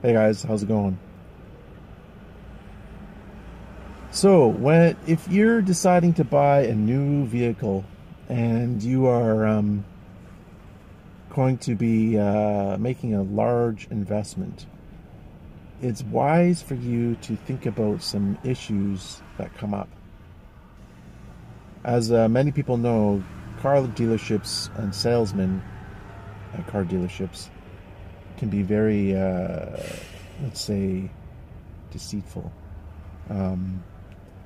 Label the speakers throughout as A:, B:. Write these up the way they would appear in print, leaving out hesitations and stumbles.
A: Hey guys, how's it going? So, if you're deciding to buy a new vehicle and you are going to be making a large investment, it's wise for you to think about some issues that come up. As many people know, car dealerships and salesmen at car dealerships can be very, let's say, deceitful.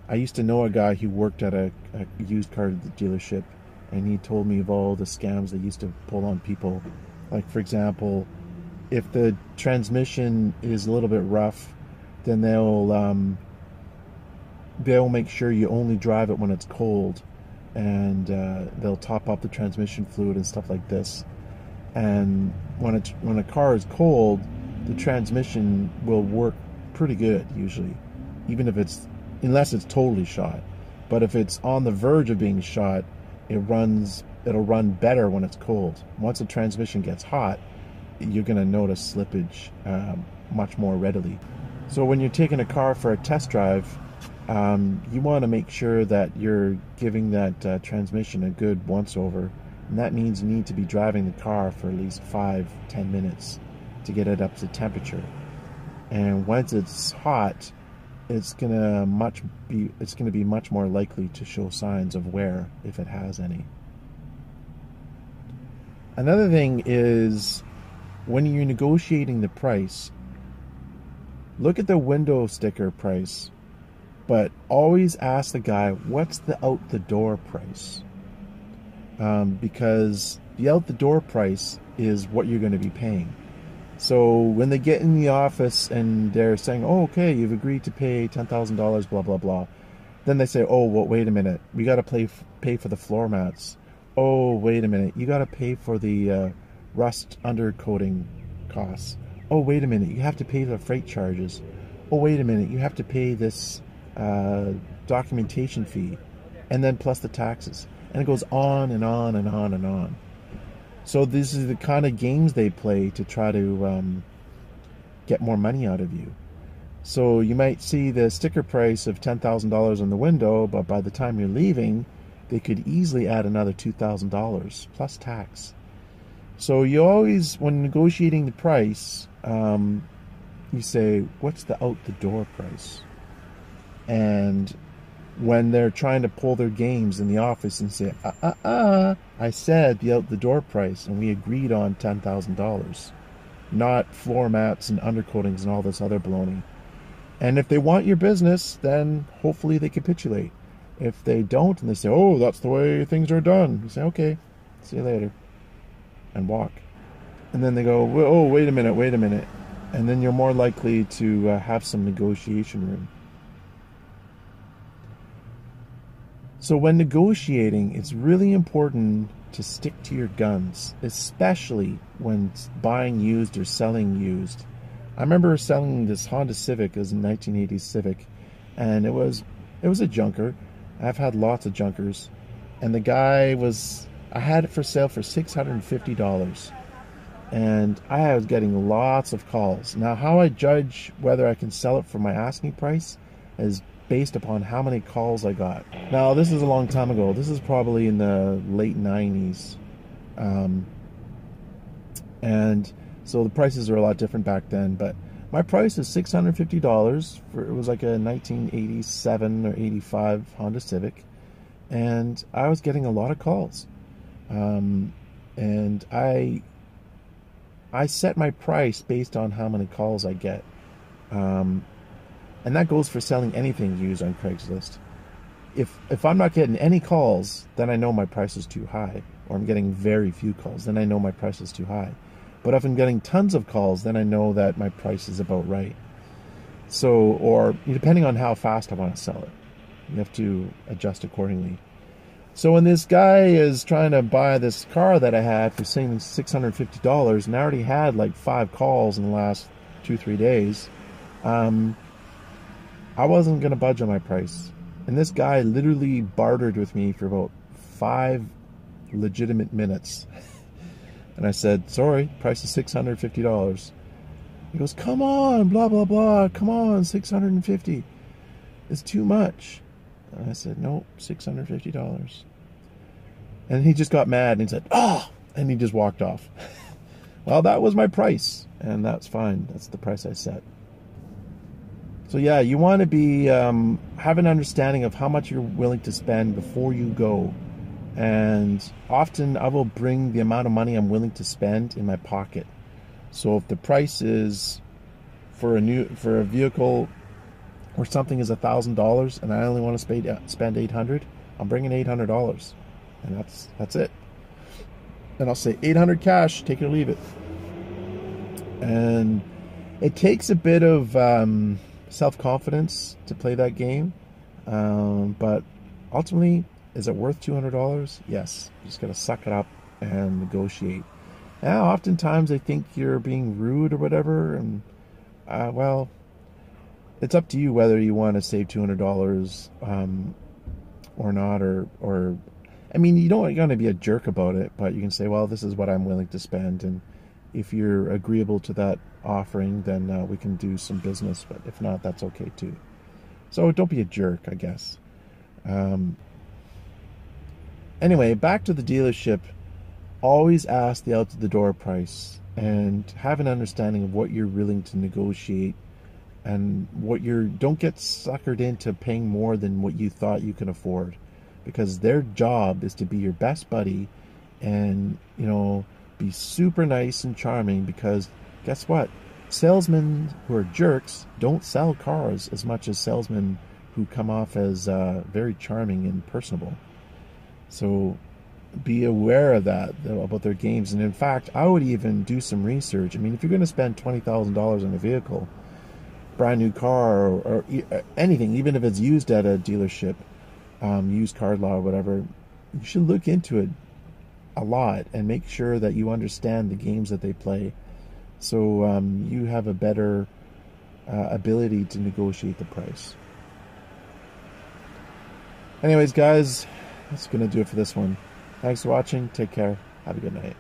A: I used to know a guy who worked at a used car dealership, and he told me of all the scams they used to pull on people. Like, for example, if the transmission is a little bit rough, then they'll make sure you only drive it when it's cold, and they'll top up the transmission fluid and stuff like this. And when a car is cold, the transmission will work pretty good usually, even if unless it's totally shot. But if it's on the verge of being shot, it'll run better when it's cold. Once the transmission gets hot, you're going to notice slippage much more readily. So when you're taking a car for a test drive, you want to make sure that you're giving that transmission a good once-over. And that means you need to be driving the car for at least 5-10 minutes to get it up to temperature. And once it's hot, it's gonna be much more likely to show signs of wear if it has any. Another thing is, when you're negotiating the price, look at the window sticker price, but always ask the guy, what's the out the door price? Because the out the door price is what you're going to be paying. So when they get in the office and they're saying, oh, okay, you've agreed to pay $10,000, blah, blah, blah. Then they say, oh, well, wait a minute. We got to pay for the floor mats. Oh, wait a minute. You got to pay for the rust undercoating costs. Oh, wait a minute. You have to pay the freight charges. Oh, wait a minute. You have to pay this documentation fee. And then plus the taxes. And it goes on and on and on and on. So this is the kind of games they play to try to get more money out of you. So you might see the sticker price of $10,000 on the window, but by the time you're leaving, they could easily add another $2,000 plus tax. So you always, when negotiating the price, you say, what's the out the door price? And when they're trying to pull their games in the office and say, I said the out the door price and we agreed on $10,000, not floor mats and undercoatings and all this other baloney. And if they want your business, then hopefully they capitulate. If they don't and they say, oh, that's the way things are done, you say, okay, see you later, and walk. And then they go, oh, wait a minute. And then you're more likely to have some negotiation room. So when negotiating, it's really important to stick to your guns, especially when buying used or selling used. I remember selling this Honda Civic. It was a 1980s Civic, and it was a junker. I've had lots of junkers, and the guy I had it for sale for $650, and I was getting lots of calls. Now, how I judge whether I can sell it for my asking price is based upon how many calls I got. Now, this is a long time ago. This is probably in the late 90s. And so the prices are a lot different back then. But my price is $650. It was like a 1987 or 85 Honda Civic. And I was getting a lot of calls. And I set my price based on how many calls I get. And that goes for selling anything used on Craigslist. If I'm not getting any calls, then I know my price is too high. Or I'm getting very few calls, then I know my price is too high. But if I'm getting tons of calls, then I know that my price is about right. So, or depending on how fast I want to sell it, you have to adjust accordingly. So when this guy is trying to buy this car that I had for saying $650, and I already had like 5 calls in the last 2-3 days, I wasn't going to budge on my price. And this guy literally bartered with me for about 5 legitimate minutes. And I said, sorry, price is $650. He goes, come on, blah, blah, blah. Come on, $650. It's too much. And I said, nope, $650. And he just got mad and he said, oh, and he just walked off. Well, that was my price, and that's fine. That's the price I set. So yeah, you want to be have an understanding of how much you're willing to spend before you go. And often I will bring the amount of money I'm willing to spend in my pocket. So if the price is for a vehicle or something is $1,000 and I only want to spend $800, I'm bringing $800, and that's it. And I'll say 800 cash, take it or leave it. And it takes a bit of self-confidence to play that game, but ultimately, is it worth $200? Yes. You just gotta suck it up and negotiate. Now, oftentimes they think you're being rude or whatever, and well, it's up to you whether you want to save $200 or not, or I mean, you don't want to be a jerk about it, but you can say, well, this is what I'm willing to spend, and if you're agreeable to that offering, then we can do some business, but if not, that's okay too. So don't be a jerk, I guess. Anyway, back to the dealership. Always ask the out-the-door price and have an understanding of what you're willing to negotiate, and don't get suckered into paying more than what you thought you can afford, because their job is to be your best buddy and, you know, be super nice and charming, because guess what? Salesmen who are jerks don't sell cars as much as salesmen who come off as very charming and personable. So be aware of that, about their games. And in fact, I would even do some research. I mean, if you're going to spend $20,000 on a vehicle, brand new car, or anything, even if it's used at a dealership, used car lot or whatever, you should look into it a lot and make sure that you understand the games that they play, so you have a better ability to negotiate the price. Anyways, guys, that's going to do it for this one. Thanks for watching. Take care. Have a good night.